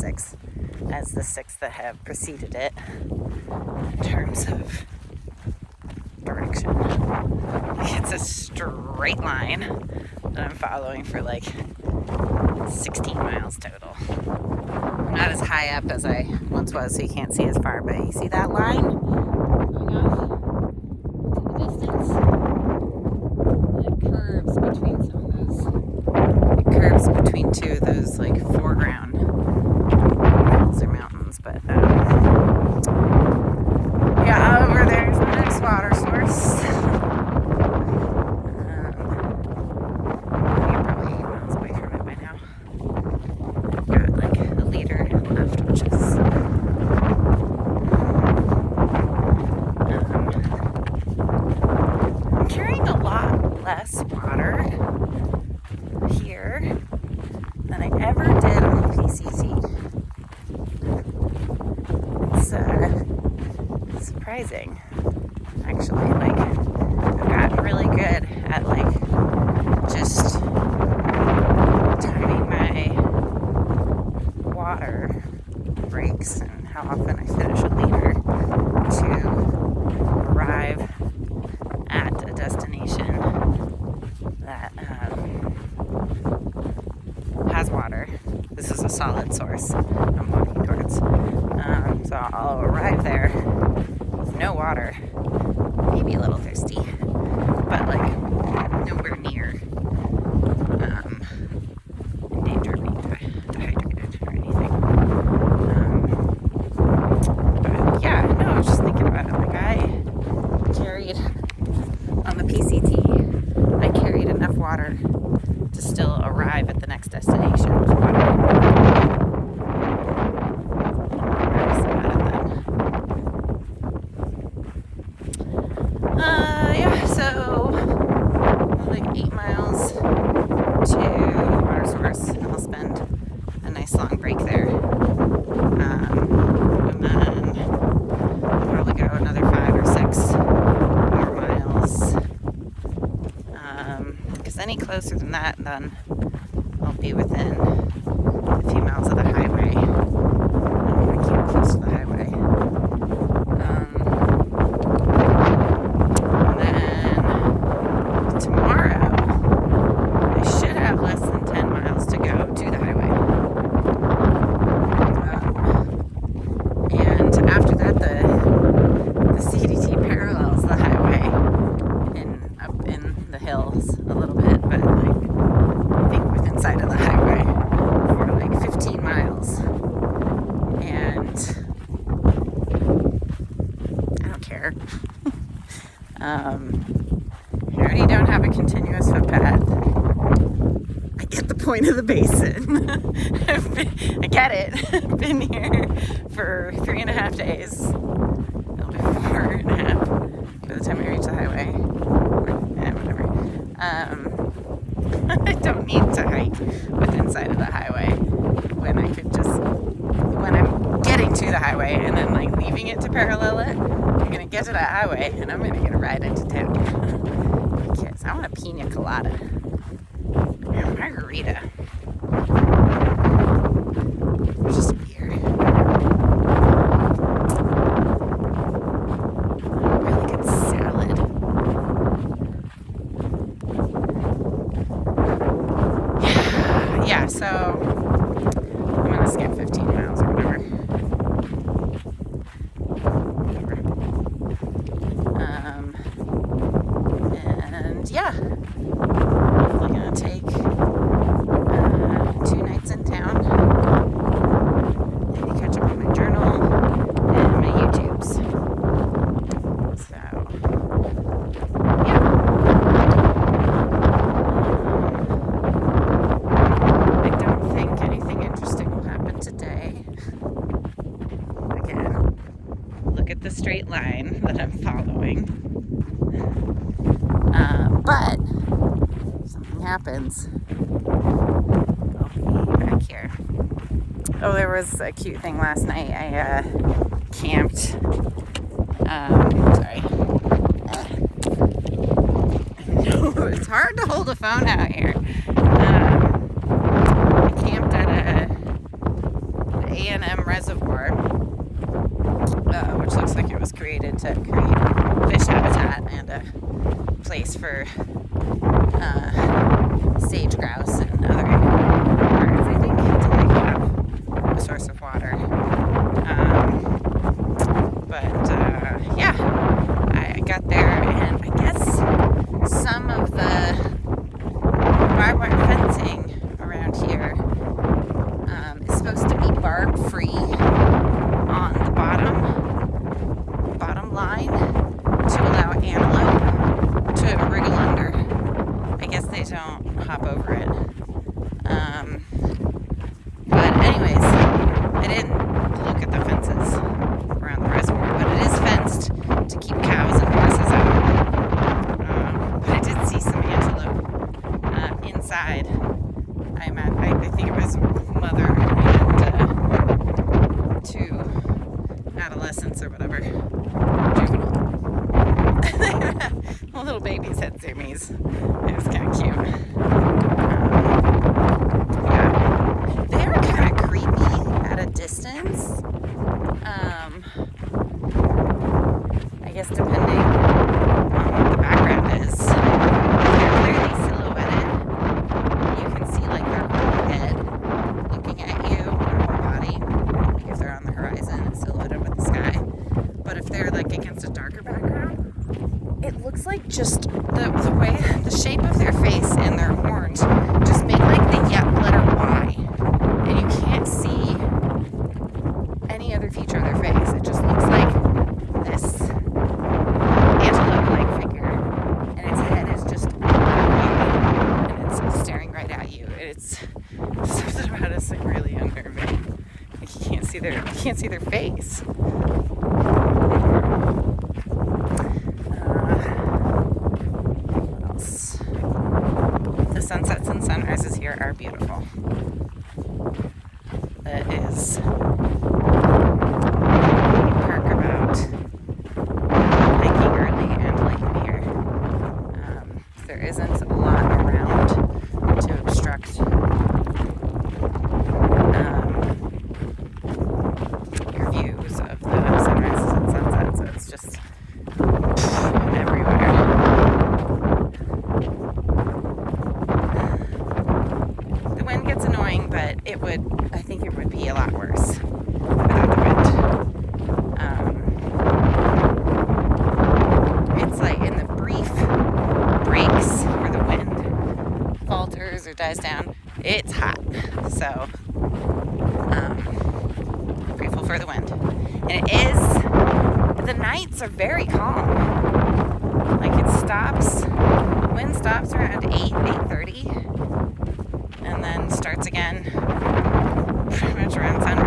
6 as the 6 that have preceded it in terms of direction. It's a straight line that I'm following for like 16 miles total. I'm not as high up as I once was, so you can't see as far, but you see that line going off into the distance? It curves between some of those. It curves between two of those like foreground hills or mountains, but yeah, over there's the next water source. You're probably 8 miles away from it by now. Got like a liter left, which is I'm carrying a lot less water here than I ever did on the PCT. It's surprising, actually. Like, I've gotten really good at like just timing my water breaks and how often I finish a liter to arrive at a destination that has water. This is a solid source I'm walking towards. So I'll arrive there with no water, maybe a little thirsty, but like nowhere near in danger of being dehydrated or anything. But yeah, no, I was just thinking about it. Like I carried on the PCT, I carried enough water to still arrive at the next destination with water. So like 8 miles to water source, and I'll spend a nice long break there. And then I'll probably go another 5 or 6 more miles. Because any closer than that, then I'll be within a few miles of the highway. I want to keep close to the highway. Tomorrow, I should have less than 10 miles to go to the highway. And after that, the CDT parallels the highway up in the hills a little bit, but like I think within sight of the highway for like 15 miles. And I don't care. I already don't have a continuous footpath. I get the point of the basin. I get it. I've been here for 3.5 days. It'll be 4.5 by the time I reach the highway. Whatever. I don't need to hike within sight of the highway when I could just, when I'm getting to the highway and then like leaving it to parallel it, I'm going to get to that highway and I'm going to get a ride into town. Kids, I want a pina colada and a margarita. Or just a beer. Really good salad. Yeah, so I'm gonna skip 15 miles or whatever. And yeah, probably gonna take 2 nights in town. Maybe catch up on my journal and my YouTubes. So yeah. I don't think anything interesting will happen today. Again, look at the straight line that I'm following. But if something happens, I'll be back here. Oh, there was a cute thing last night. I camped. Sorry. No, it's hard to hold a phone out here. I camped at A&M Reservoir, which looks like it was created to create fish habitat and a place for sage grouse and other birds, I think, to like have a source of water. Yeah, I got there, and I guess some of the barbed wire fencing around here is supposed to be barb free on the bottom line to allow antelope to wriggle under. I guess they don't hop over it. But anyways, I didn't look at the fences around the reservoir, but it is fenced to keep cows and horses out. But I did see some antelope inside. I think it was mother and two adolescents or whatever, juvenile. The little babies had zoomies. It was kind of cute. Yeah, they're kind of creepy at a distance. I guess depending on what the background is. They're clearly silhouetted. You can see like their whole head looking at you, their whole body. Like if they're on the horizon, it's silhouetted with the sky. But if they're like against a darker background, it looks like just the way, the shape of their face and their horns just make like the letter Y. And you can't see any other feature of their face. It just looks like this antelope-like figure. And its head is just and it's staring right at you. It's something about it's like really unnerving. Like you can't see their face. The sunsets and sunrises here are beautiful. That is perk about hiking early and liking here. There isn't a lot around to obstruct your views of the sunrises and sunsets, so it's just everywhere. The wind gets annoying, but I think it would be a lot worse without the wind. It's like in the brief breaks where the wind falters or dies down, it's hot. So, grateful for the wind. And the nights are very calm. Like the wind stops around 8:30. And then starts again pretty much around sunrise.